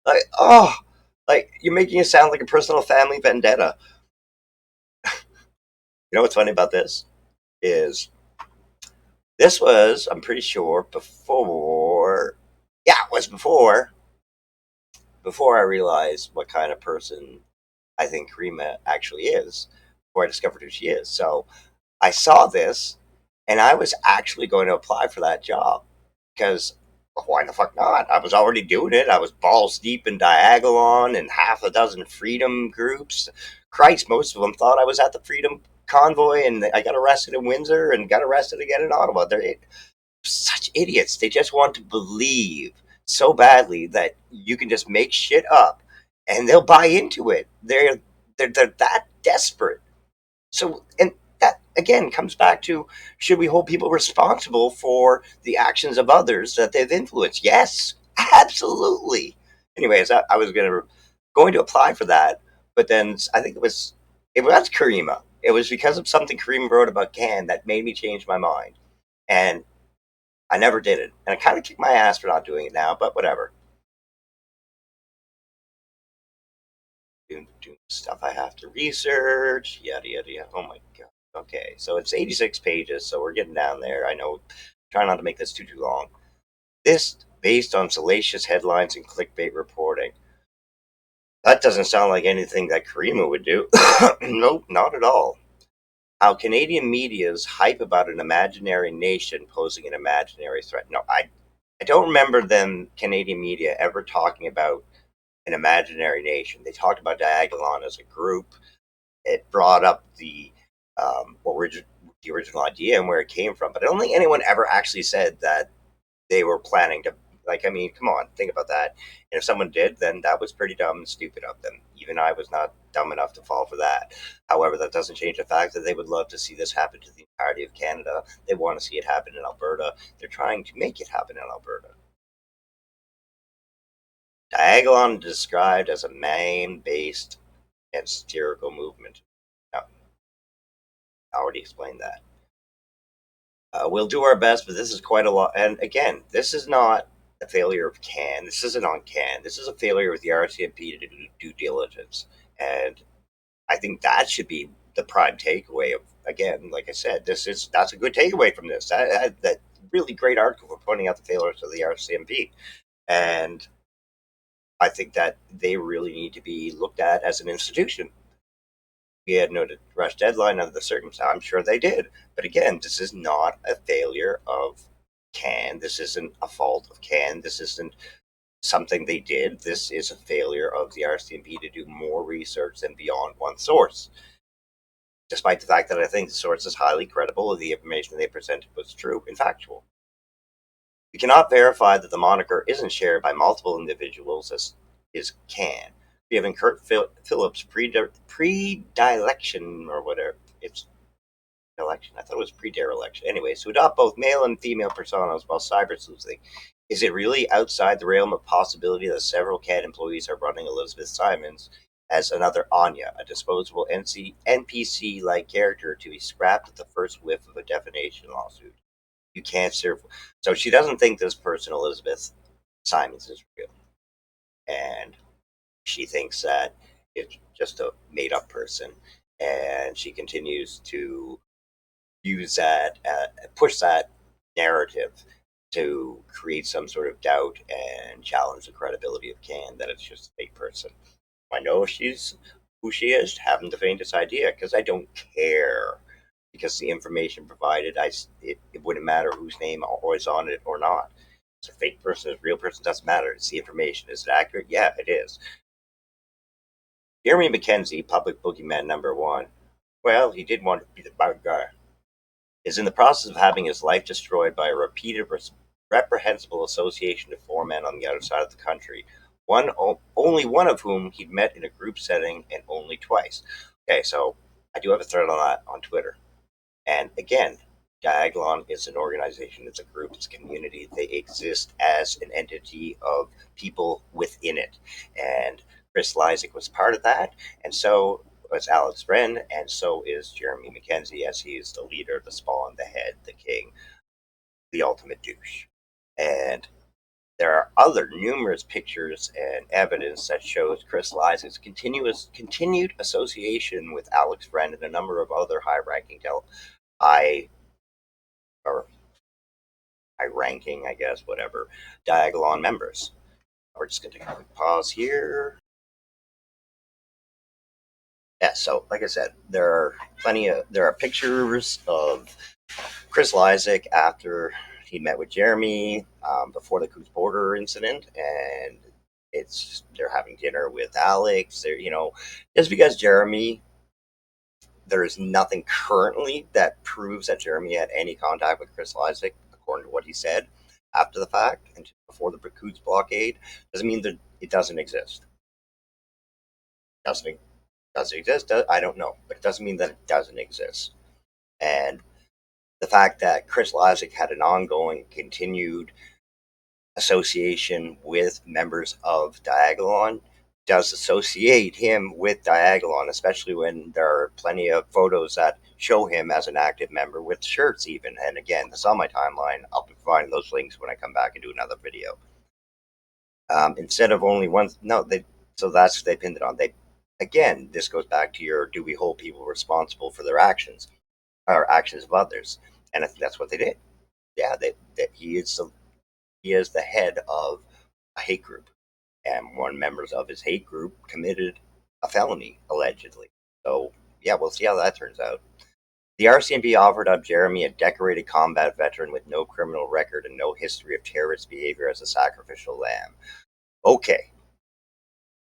Like, oh, like you're making it sound like a personal family vendetta. You know what's funny about this is this was, I'm pretty sure, before. Yeah, it was before I realized what kind of person I think Caryma actually is, before I discovered who she is. So I saw this, and I was actually going to apply for that job because why the fuck not? I was already doing it. I was balls deep in diagolon and half a dozen freedom groups. Christ, most of them thought I was at the Freedom Convoy, and I got arrested in Windsor and got arrested again in Ottawa. They're such idiots. They just want to believe so badly that you can just make shit up, and they'll buy into it. They're that desperate. So, and that again comes back to, should we hold people responsible for the actions of others that they've influenced? Yes, absolutely. Anyways, I was going to apply for that, but then I think it was Caryma. It was because of something Caryma wrote about CAN that made me change my mind. And I never did it, and I kind of kick my ass for not doing it now, but whatever. Doing stuff I have to research, yada yada yada. Oh my god. Okay, so it's 86 pages, so we're getting down there. I know. Try not to make this too long. This based on salacious headlines and clickbait reporting. That doesn't sound like anything that Caryma would do. Nope, not at all. How Canadian media's hype about an imaginary nation posing an imaginary threat. No, I don't remember them, Canadian media, ever talking about an imaginary nation. They talked about diagolon as a group. It brought up the original idea and where it came from, but I don't think anyone ever actually said that they were planning to. Like, I mean, come on, think about that. And if someone did, then that was pretty dumb and stupid of them. Even I was not dumb enough to fall for that. However, that doesn't change the fact that they would love to see this happen to the entirety of Canada. They want to see it happen in Alberta. They're trying to make it happen in Alberta. Diagolon described as a man-based and satirical movement. Now, I already explained that. We'll do our best, but this is quite a lot. And again, this is not a failure of CAN. This isn't on CAN. This is a failure of the RCMP to do due diligence. And I think that should be the prime takeaway of, again, like I said, that's a good takeaway from this. That really great article for pointing out the failures of the RCMP. And I think that they really need to be looked at as an institution. We had no rush deadline under the circumstances. I'm sure they did. But again, this is not a failure of CAN. This isn't a fault of CAN. This isn't something they did. This is a failure of the RCMP to do more research than beyond one source. Despite the fact that I think the source is highly credible and the information they presented was true and factual. We cannot verify that the moniker isn't shared by multiple individuals as is CAN. We have incurred Phillips' predilection or whatever. It's election. I thought it was pre-dereliction. Anyways, to adopt both male and female personas while cyber sleuthing. Is it really outside the realm of possibility that several CAD employees are running Elizabeth Simons as another Anya, a disposable NPC-like character to be scrapped at the first whiff of a defamation lawsuit? You can't serve. So she doesn't think this person, Elizabeth Simons, is real. And she thinks that it's just a made-up person. And she continues to use that, push that narrative to create some sort of doubt and challenge the credibility of CAN that it's just a fake person. I know she's who she is, haven't the faintest idea, because I don't care. Because the information provided, it wouldn't matter whose name was on it or not. It's a fake person, it's a real person, doesn't matter. It's the information. Is it accurate? Yeah, it is. Jeremy Mackenzie, public boogeyman number one. Well, he did want to be the bad guy. Is in the process of having his life destroyed by a repeated reprehensible association to four men on the other side of the country, only one of whom he'd met in a group setting and only twice. Okay, so I do have a thread on that on Twitter. And again, Diagolon is an organization, it's a group, it's a community. They exist as an entity of people within it. And Chris Lysak was part of that, and so was Alex Wren, and so is Jeremy Mackenzie, as he is the leader, the spawn, the head, the king, the ultimate douche. And there are other numerous pictures and evidence that shows Chris Lysak's continued association with Alex Wren and a number of other high-ranking high or high ranking, I guess, whatever, Diagolon members. We're just going to take a quick pause here. Yeah, so like I said, there are pictures of Chris Lysak after he met with Jeremy before the Coos Border incident, and they're having dinner with Alex. Just because Jeremy, there is nothing currently that proves that Jeremy had any contact with Chris Lysak, according to what he said after the fact and before the Coos blockade, doesn't mean that it doesn't exist. Does it exist? I don't know, but it doesn't mean that it doesn't exist. And the fact that Chris Lysak had an ongoing, continued association with members of Diagolon does associate him with diagolon, especially when there are plenty of photos that show him as an active member with shirts even. And again, this is on my timeline. I'll be providing those links when I come back and do another video. Instead of only one, no, so that's they pinned it on. They again, this goes back to your, do we hold people responsible for their actions or actions of others? And I think that's what they did. Yeah, he is the head of a hate group, and one members of his hate group committed a felony allegedly. So yeah, we'll see how that turns out. The RCMP offered up Jeremy, a decorated combat veteran with no criminal record and no history of terrorist behavior, as a sacrificial lamb. Okay,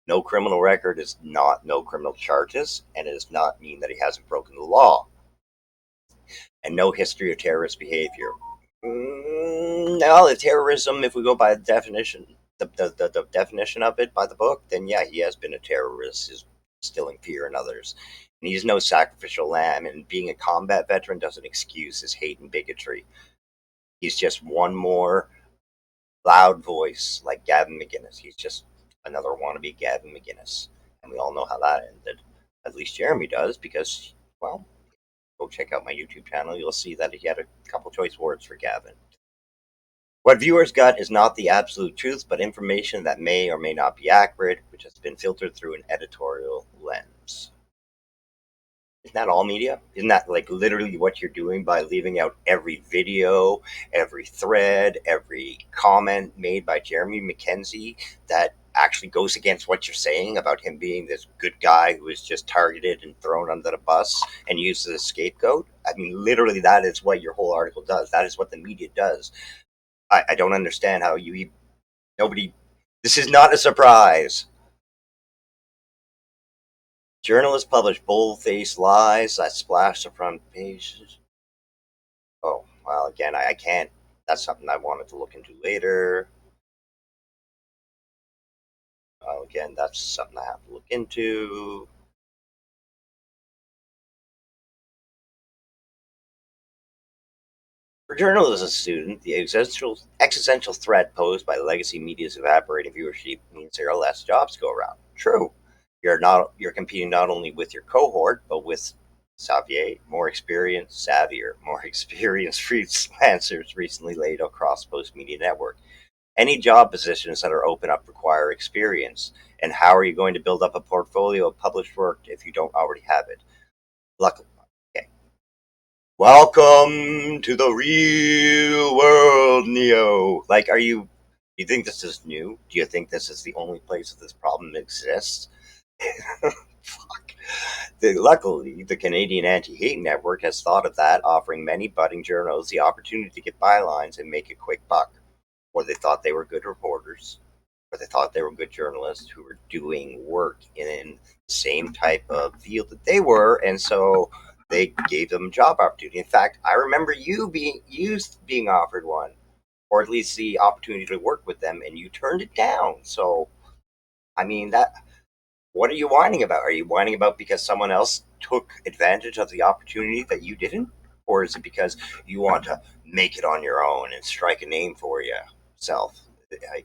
no criminal record is not no criminal charges, and it does not mean that he hasn't broken the law. And no history of terrorist behavior. No, the terrorism, if we go by the definition, the definition of it by the book, then yeah, he has been a terrorist. He's instilling fear in others. And he's no sacrificial lamb, and being a combat veteran doesn't excuse his hate and bigotry. He's just one more loud voice like Gavin McInnes. He's just another wannabe Gavin McInnes. And we all know how that ended. At least Jeremy does, because, well, go check out my YouTube channel. You'll see that he had a couple choice words for Gavin. What viewers got is not the absolute truth, but information that may or may not be accurate, which has been filtered through an editorial lens. Isn't that all media? Isn't that like literally what you're doing by leaving out every video, every thread, every comment made by Jeremy McKenzie that actually goes against what you're saying about him being this good guy who is just targeted and thrown under the bus and used as a scapegoat? I mean, literally, that is what your whole article does. That is what the media does. I don't understand how nobody. This is not a surprise. Journalists publish bold-faced lies that splash the front pages. Oh, well, again, I can't. That's something I wanted to look into later. Well, again, that's something I have to look into. For journalism students, the existential threat posed by legacy media's evaporating viewership means there are less jobs to go around. True. You're competing not only with your cohort, but with savvier, more experienced freelancers recently laid across Post Media Network. Any job positions that are open up require experience. And how are you going to build up a portfolio of published work if you don't already have it? Luckily, okay. Welcome to the real world, Neo. Like, do you think this is new? Do you think this is the only place that this problem exists? Fuck. Luckily, the Canadian Anti-Hate Network has thought of that, offering many budding journalists the opportunity to get bylines and make a quick buck. Or they thought they were good reporters, or they thought they were good journalists who were doing work in the same type of field that they were, and so they gave them job opportunity. In fact, I remember you being offered one, or at least the opportunity to work with them, and you turned it down. So, I mean, that. What are you whining about? Are you whining about because someone else took advantage of the opportunity that you didn't? Or is it because you want to make it on your own and strike a name for yourself? I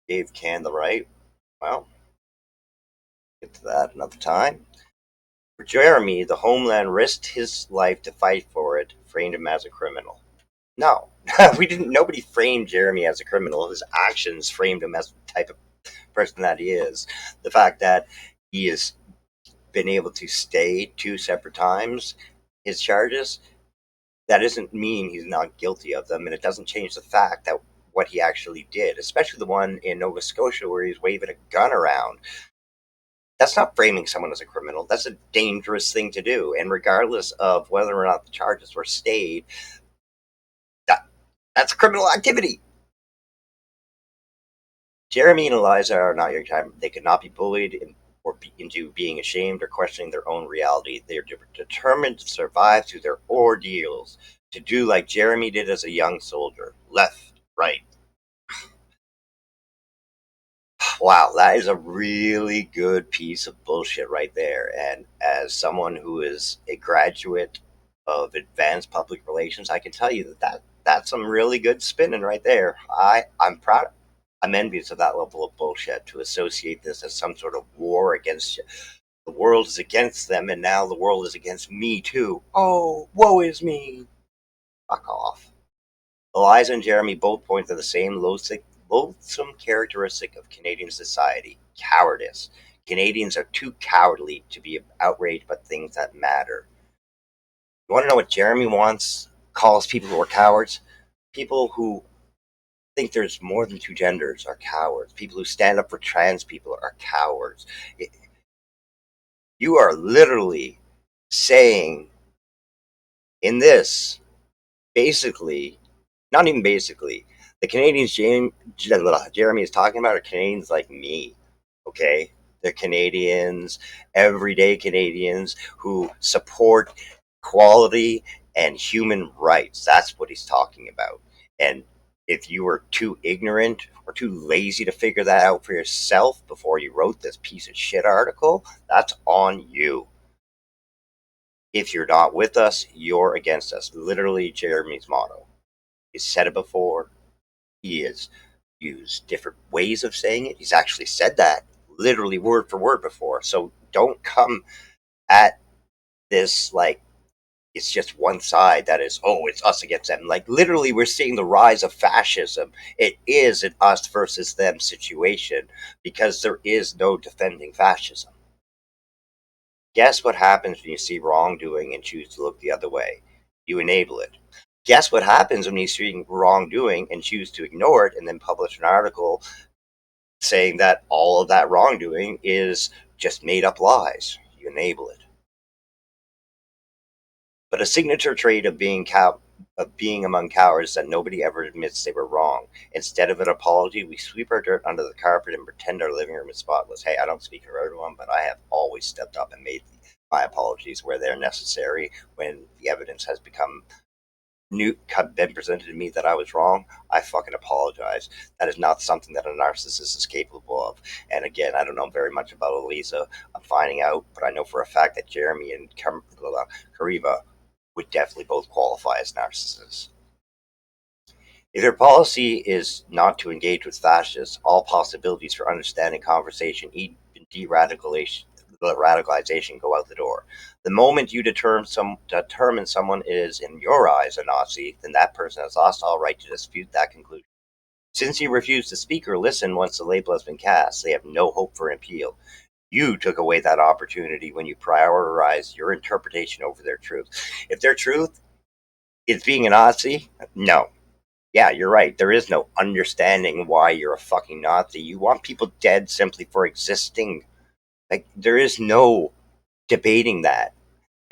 gave Can the right. Well, get to that another time. For Jeremy, the homeland risked his life to fight for it, framed him as a criminal. No, we didn't. Nobody framed Jeremy as a criminal. His actions framed him as the type of person that he is. The fact that he has been able to stay two separate times his charges, that doesn't mean he's not guilty of them, and it doesn't change the fact that what he actually did, especially the one in Nova Scotia where he's waving a gun around, that's not framing someone as a criminal. That's a dangerous thing to do. And regardless of whether or not the charges were stayed, that's criminal activity. Jeremy and Eliza are not your time. They could not be bullied into being ashamed or questioning their own reality. They are determined to survive through their ordeals, to do like Jeremy did as a young soldier. Left, right. Wow, that is a really good piece of bullshit right there. And as someone who is a graduate of advanced public relations, I can tell you that That's some really good spinning right there. I'm proud. I'm envious of that level of bullshit to associate this as some sort of war against the world is against them, and now the world is against me too. Oh, woe is me. Fuck off. Eliza and Jeremy both point to the same loathsome characteristic of Canadian society: cowardice. Canadians are too cowardly to be outraged by things that matter. You want to know what Jeremy wants? Calls people who are cowards? People who think there's more than two genders are cowards. People who stand up for trans people are cowards. You are literally saying in this, basically, not even basically, the Canadians Jeremy is talking about are Canadians like me, okay? They're Canadians, everyday Canadians who support equality and human rights. That's what he's talking about. And if you were too ignorant or too lazy to figure that out for yourself before you wrote this piece of shit article, that's on you. If you're not with us, you're against us. Literally Jeremy's motto. He's said it before. He has used different ways of saying it. He's actually said that literally word for word before. So don't come at this like it's just one side that is, oh, it's us against them. Like literally we're seeing the rise of fascism. It is an us versus them situation because there is no defending fascism. Guess what happens when you see wrongdoing and choose to look the other way? You enable it. Guess what happens when you see wrongdoing and choose to ignore it and then publish an article saying that all of that wrongdoing is just made up lies? You enable it. But a signature trait of being among cowards that nobody ever admits they were wrong. Instead of an apology, we sweep our dirt under the carpet and pretend our living room is spotless. Hey, I don't speak for everyone, but I have always stepped up and made my apologies where they're necessary when the evidence has been presented to me that I was wrong. I fucking apologize. That is not something that a narcissist is capable of. And again, I don't know very much about Elisa. I'm finding out, but I know for a fact that Jeremy and Caryma would definitely both qualify as narcissists. If your policy is not to engage with fascists, all possibilities for understanding conversation, even radicalization go out the door. The moment you determine someone is, in your eyes, a Nazi, then that person has lost all right to dispute that conclusion. Since you refuse to speak or listen once the label has been cast, they have no hope for appeal. You took away that opportunity when you prioritized your interpretation over their truth. If their truth is being a Nazi, no. Yeah, you're right. There is no understanding why you're a fucking Nazi. You want people dead simply for existing. Like, there is no debating that.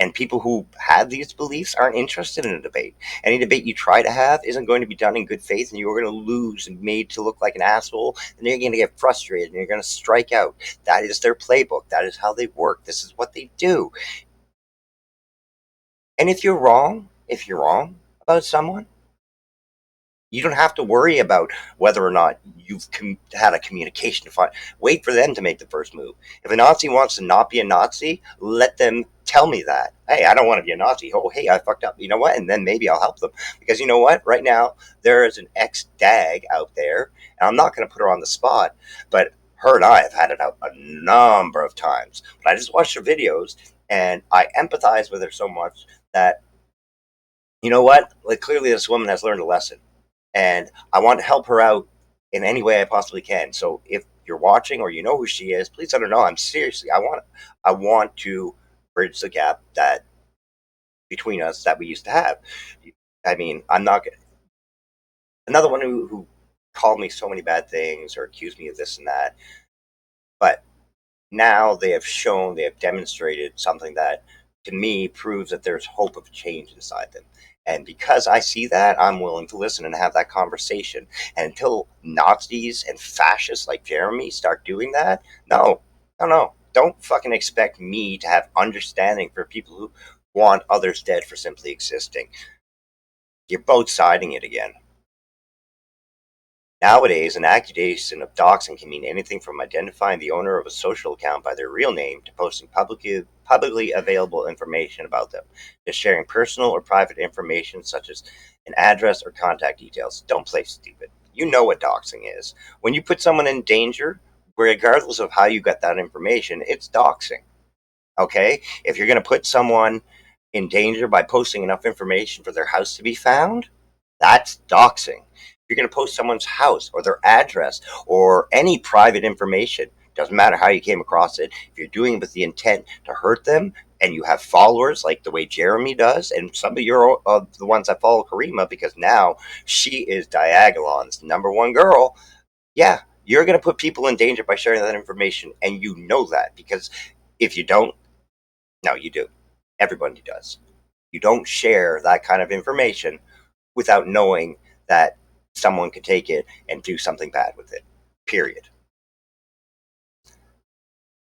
And people who have these beliefs aren't interested in a debate. Any debate you try to have isn't going to be done in good faith, and you're going to lose and made to look like an asshole, and you're going to get frustrated, and you're going to strike out. That is their playbook. That is how they work. This is what they do. And if you're wrong about someone, you don't have to worry about whether or not you've had a communication to find. Wait for them to make the first move. If a Nazi wants to not be a Nazi, let them tell me that. Hey, I don't want to be a Nazi. Oh, hey, I fucked up. You know what? And then maybe I'll help them. Because you know what? Right now, there is an ex-DAG out there, and I'm not going to put her on the spot, but her and I have had it out a number of times. But I just watched her videos, and I empathize with her so much that, you know what? Like, clearly this woman has learned a lesson, and I want to help her out in any way I possibly can. So if you're watching or you know who she is, please let her know. I'm seriously, I want to bridge the gap that between us that we used to have. I mean, I'm not another one who called me so many bad things or accused me of this and that, but now they have demonstrated something that to me proves that there's hope of change inside them. And because I see that, I'm willing to listen and have that conversation. And until Nazis and fascists like Jeremy start doing that, no, no, no. Don't fucking expect me to have understanding for people who want others dead for simply existing. You're both siding it again. Nowadays, an accusation of doxing can mean anything from identifying the owner of a social account by their real name to posting publicly available information about them, to sharing personal or private information such as an address, or contact details. Don't play stupid. You know what doxing is. When you put someone in danger, regardless of how you got that information, it's doxing. Okay? If you're going to put someone in danger by posting enough information for their house to be found, that's doxing. If you're going to post someone's house or their address or any private information, doesn't matter how you came across it, if you're doing it with the intent to hurt them and you have followers like the way Jeremy does, and some of your the ones that follow Caryma, because now she is diagolon's #1 girl, yeah, you're going to put people in danger by sharing that information, and you know that, because if you don't, no, you do. Everybody does. You don't share that kind of information without knowing that someone could take it and do something bad with it. Period.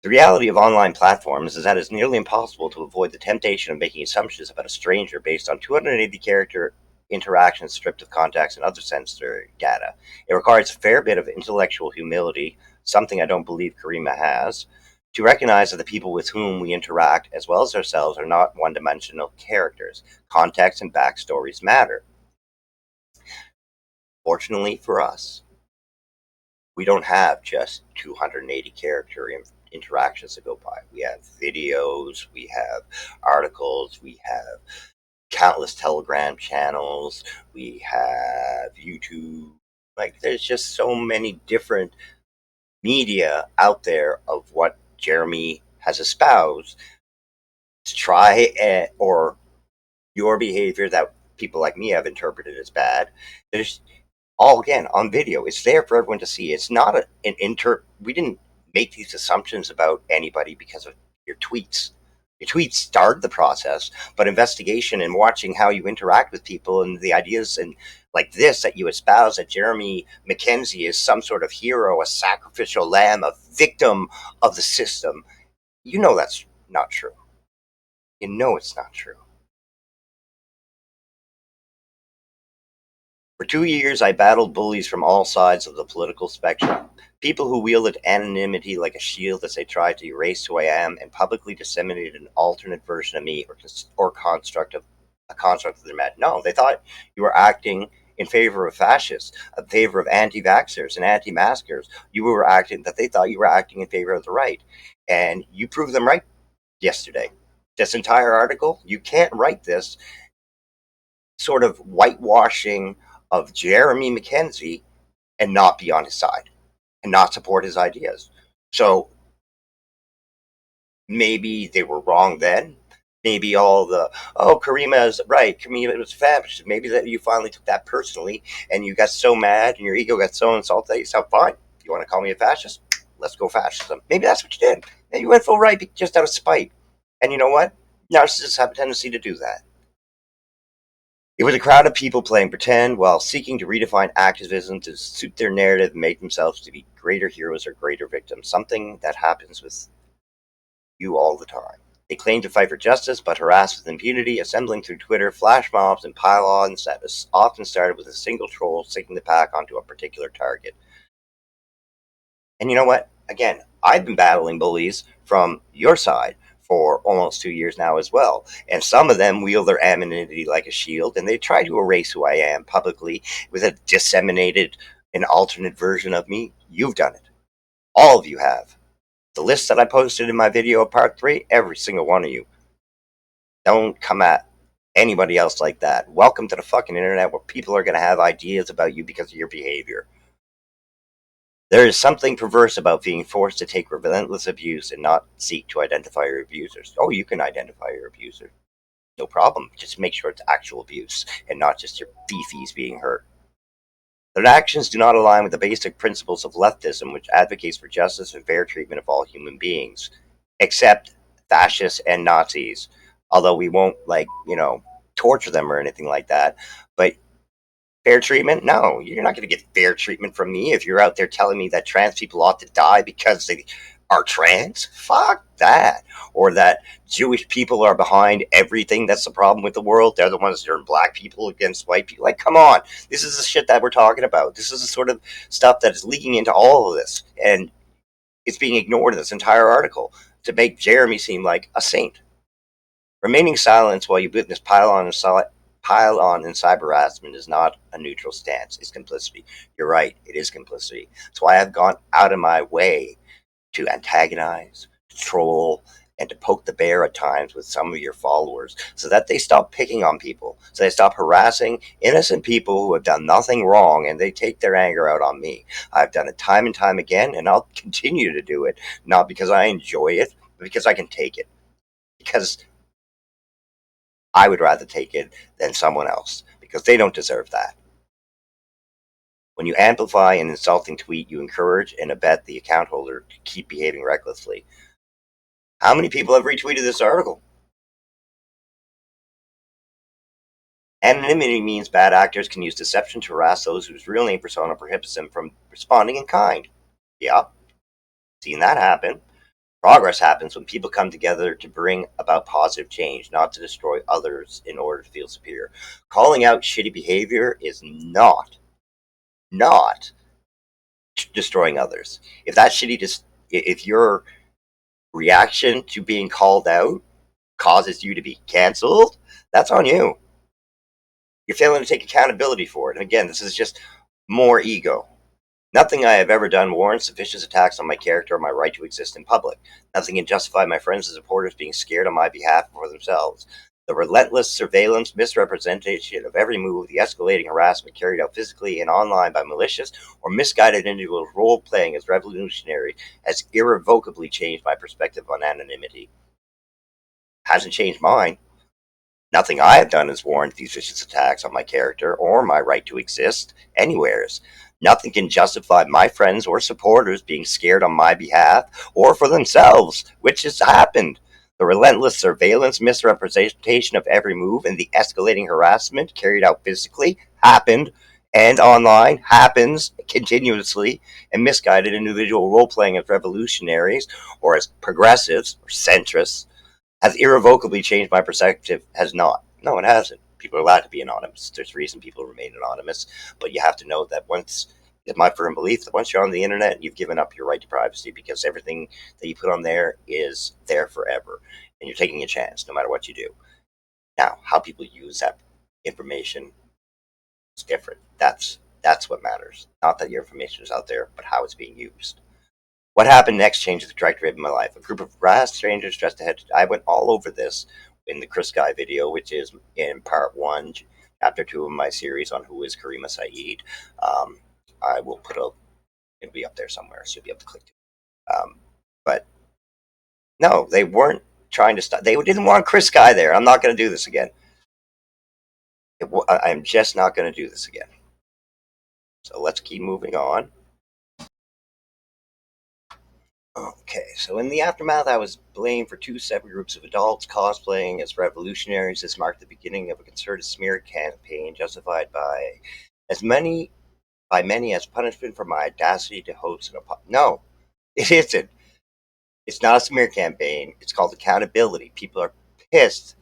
The reality of online platforms is that it's nearly impossible to avoid the temptation of making assumptions about a stranger based on 280 character interactions stripped of context and other sensory data. It requires a fair bit of intellectual humility, something I don't believe Caryma has, to recognize that the people with whom we interact, as well as ourselves, are not one-dimensional characters. Context and backstories matter. Fortunately for us, we don't have just 280 character interactions to go by. We have videos, we have articles, we have countless Telegram channels, we have YouTube. Like, there's just so many different media out there of what Jeremy has espoused to try or your behavior that people like me have interpreted as bad. There's all, again, on video. It's there for everyone to see. It's not we didn't make these assumptions about anybody because of your tweets. Your tweets started the process, but investigation and watching how you interact with people and the ideas and like this that you espouse, that Jeremy Mackenzie is some sort of hero, a sacrificial lamb, a victim of the system. You know that's not true. You know it's not true. For 2 years, I battled bullies from all sides of the political spectrum. People who wielded anonymity like a shield as they tried to erase who I am and publicly disseminated an alternate version of me or a construct of their met. No, they thought you were acting in favor of fascists, in favor of anti-vaxxers and anti-maskers. You were acting that they thought you were acting in favor of the right, and you proved them right yesterday. This entire article, you can't write this sort of whitewashing of Jeremy Mackenzie and not be on his side and not support his ideas. So maybe they were wrong then. Maybe all the, oh, Caryma is right, Caryma was fascist. Maybe that you finally took that personally and you got so mad and your ego got so insulted that you said, fine, you want to call me a fascist? Let's go fascism. Maybe that's what you did. Maybe you went full right just out of spite. And you know what? Narcissists have a tendency to do that. It was a crowd of people playing pretend while seeking to redefine activism to suit their narrative and make themselves to be greater heroes or greater victims, something that happens with you all the time. They claim to fight for justice, but harass with impunity, assembling through Twitter flash mobs and pile-ons that often started with a single troll seeking the pack onto a particular target. And you know what? Again, I've been battling bullies from your side for almost 2 years now as well. And some of them wield their anonymity like a shield, and they try to erase who I am publicly with a disseminated and alternate version of me. You've done it. All of you have. The list that I posted in my video of part 3, every single one of you. Don't come at anybody else like that. Welcome to the fucking internet where people are going to have ideas about you because of your behavior. There is something perverse about being forced to take relentless abuse and not seek to identify your abusers. Oh, you can identify your abuser. No problem. Just make sure it's actual abuse and not just your beefies being hurt. Their actions do not align with the basic principles of leftism, which advocates for justice and fair treatment of all human beings, except fascists and Nazis. Although we won't, torture them or anything like that. But fair treatment? No, you're not going to get fair treatment from me if you're out there telling me that trans people ought to die because they are trans. Fuck that. Or that Jewish people are behind everything that's the problem with the world. They're the ones that are black people against white people. Like, come on. This is the shit that we're talking about. This is the sort of stuff that is leaking into all of this. And it's being ignored in this entire article to make Jeremy seem like a saint. Remaining silent while you witness pile on in cyber harassment is not a neutral stance. It's complicity. You're right. It is complicity. That's why I've gone out of my way to antagonize, to troll, and to poke the bear at times with some of your followers so that they stop picking on people, so they stop harassing innocent people who have done nothing wrong and they take their anger out on me. I've done it time and time again, and I'll continue to do it, not because I enjoy it, but because I can take it. Because I would rather take it than someone else, because they don't deserve that. When you amplify an insulting tweet, you encourage and abet the account holder to keep behaving recklessly. How many people have retweeted this article? Anonymity means bad actors can use deception to harass those whose real name persona prohibits them from responding in kind. Yep, seen that happen. Progress happens when people come together to bring about positive change, not to destroy others in order to feel superior. Calling out shitty behavior is not destroying others. If that if your reaction to being called out causes you to be canceled, that's on you. You're failing to take accountability for it. And again, this is just more ego. Nothing I have ever done warrants vicious attacks on my character or my right to exist in public. Nothing can justify my friends and supporters being scared on my behalf or for themselves. The relentless surveillance, misrepresentation of every move, the escalating harassment carried out physically and online by malicious or misguided individuals role playing as revolutionary has irrevocably changed my perspective on anonymity. Hasn't changed mine. Nothing I have done has warranted these vicious attacks on my character or my right to exist anywheres. Nothing can justify my friends or supporters being scared on my behalf or for themselves, which has happened. The relentless surveillance, misrepresentation of every move, and the escalating harassment carried out physically happened, and online happens continuously, and misguided individual role playing as revolutionaries or as progressives or centrists has irrevocably changed my perspective. Has not. No, it hasn't. People are allowed to be anonymous. There's a reason people remain anonymous, but you have to know that it's my firm belief that once you're on the internet, you've given up your right to privacy, because everything that you put on there is there forever, and you're taking a chance no matter what you do. Now, how people use that information is different. That's what matters. Not that your information is out there, but how it's being used. What happened next changed the trajectory of my life. A group of brass strangers dressed ahead. I went all over this in the Chris Guy video, which is in part one, chapter two of my series on who is Caryma Sa'd. I will it'll be up there somewhere, so you'll be able to click to it. But no, they weren't trying to stop. They didn't want Chris Guy there. I'm not going to do this again. I'm just not going to do this again. So let's keep moving on. Okay, so in the aftermath, I was blamed for two separate groups of adults cosplaying as revolutionaries. This marked the beginning of a concerted smear campaign justified as many by many as punishment for my audacity to host an No, it isn't. It's not a smear campaign. It's called accountability. People are pissed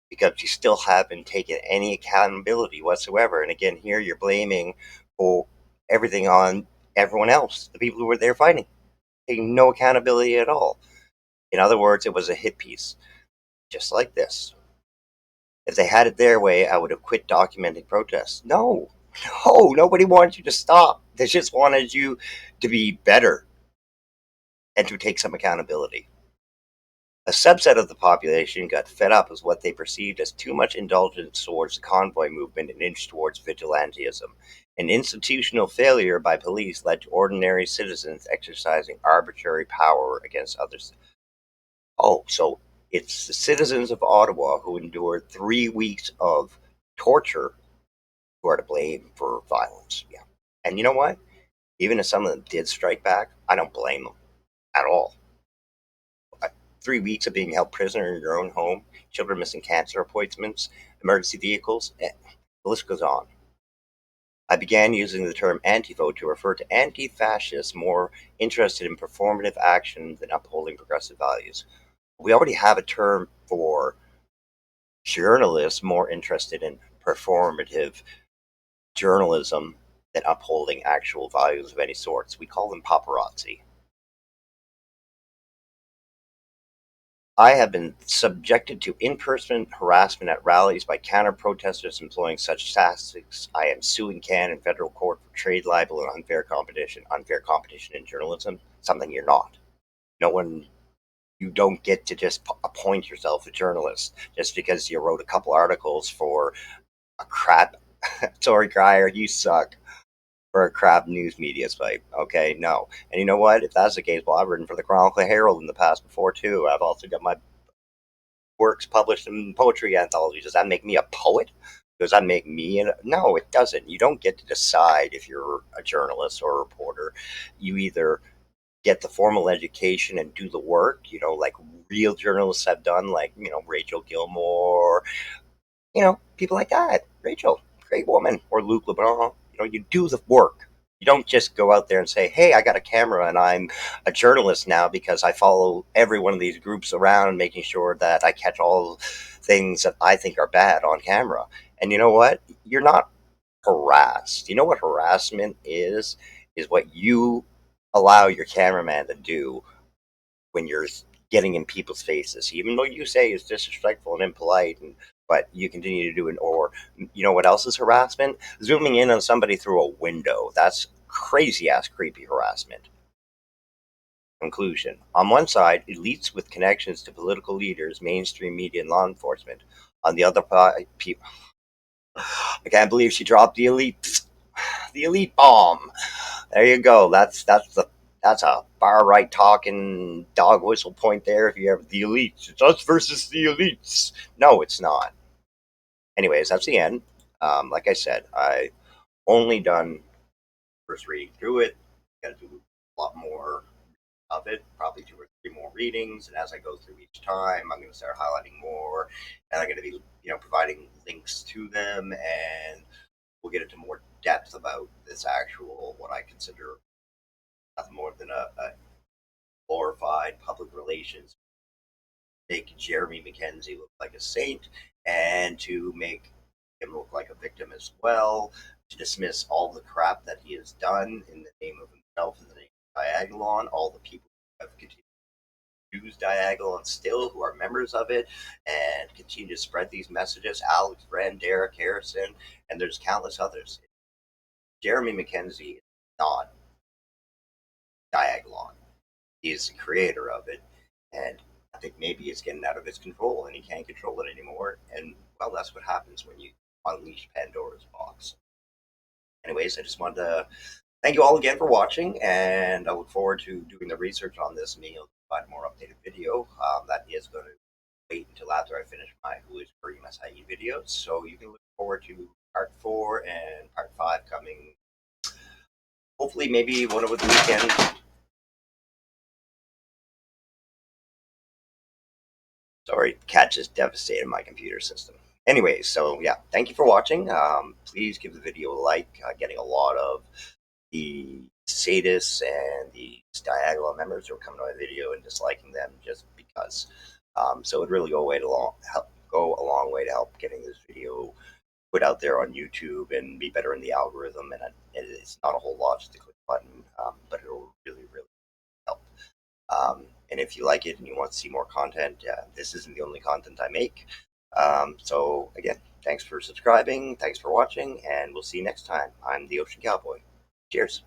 because you still haven't taken any accountability whatsoever. And again, here you're blaming for everything on everyone else, the people who were there fighting, taking no accountability at all. In other words, it was a hit piece, just like this. If they had it their way, I would have quit documenting protests. No, nobody wanted you to stop. They just wanted you to be better and to take some accountability. A subset of the population got fed up with what they perceived as too much indulgence towards the convoy movement and inched towards vigilantism. An institutional failure by police led to ordinary citizens exercising arbitrary power against others. Oh, so it's the citizens of Ottawa who endured 3 weeks of torture who are to blame for violence. Yeah. And you know what? Even if some of them did strike back, I don't blame them at all. 3 weeks of being held prisoner in your own home, children missing cancer appointments, emergency vehicles, the list goes on. I began using the term anti-vote to refer to anti-fascists more interested in performative action than upholding progressive values. We already have a term for journalists more interested in performative journalism than upholding actual values of any sorts. We call them paparazzi. I have been subjected to in-person harassment at rallies by counter-protesters employing such tactics. I am suing CAN in federal court for trade libel and unfair competition. Unfair competition in journalism, something you're not. No one, you don't get to just appoint yourself a journalist just because you wrote a couple articles for a crap Tory crier, you suck, for a crap news media site. Okay, no. And you know what? If that's the case, well, I've written for the Chronicle Herald in the past before too. I've also got my works published in poetry anthologies. Does that make me a poet? Does that make me no, it doesn't. You don't get to decide if you're a journalist or a reporter. You either get the formal education and do the work, like real journalists have done, like, Rachel Gilmore, people like that. Rachel, great woman. Or Luke LeBron. You do the work. You don't just go out there and say, hey, I got a camera and I'm a journalist now because I follow every one of these groups around, making sure that I catch all things that I think are bad on camera. And you know what? You're not harassed. You know what harassment is? Is what you allow your cameraman to do when you're getting in people's faces, even though you say it's disrespectful and impolite, but you continue to do it. Or you know what else is harassment? Zooming in on somebody through a window. That's crazy ass creepy harassment. Conclusion. On one side, elites with connections to political leaders, mainstream media, and law enforcement. On the other side, people. I can't believe she dropped the elite bomb. There you go. That's a far right talking dog whistle point there. If you have the elites, it's us versus the elites. No, it's not. Anyways, that's the end. Like I said, I only done first reading through it. Got to do a lot more of it, probably 2 or 3 more readings. And as I go through each time, I'm going to start highlighting more, and I'm going to be, providing links to them, and we'll get into more depth about this actual, what I consider nothing more than a glorified public relations, make Jeremy Mackenzie look like a saint, and to make him look like a victim as well, to dismiss all the crap that he has done in the name of himself, in the name of Diagolon, all the people who have continued to use Diagolon still, who are members of it, and continue to spread these messages. Alex Brand, Derek Harrison, and there's countless others. Jeremy Mackenzie is not Diagolon. He's the creator of it, and I think maybe it's getting out of his control and he can't control it anymore. And well, that's what happens when you unleash Pandora's box. Anyways, I just wanted to thank you all again for watching, and I look forward to doing the research on this meal to find a more updated video. That is going to wait until after I finish my Who is Caryma Sa'd videos, so you can look forward to part 4 and part 5 coming. Hopefully, maybe one over the weekend. Sorry, cat just devastated my computer system. Anyways, so yeah, thank you for watching. Please give the video a like. Getting a lot of the sadists and the Diagolon members who are coming to my video and disliking them just because. So it really go a long way to help getting this video put out there on YouTube and be better in the algorithm. And it's not a whole lot, just a click button, but it'll really, really help. And if you like it and you want to see more content, this isn't the only content I make. So again, thanks for subscribing, thanks for watching, and we'll see you next time. I'm the Ocean Cowboy. Cheers.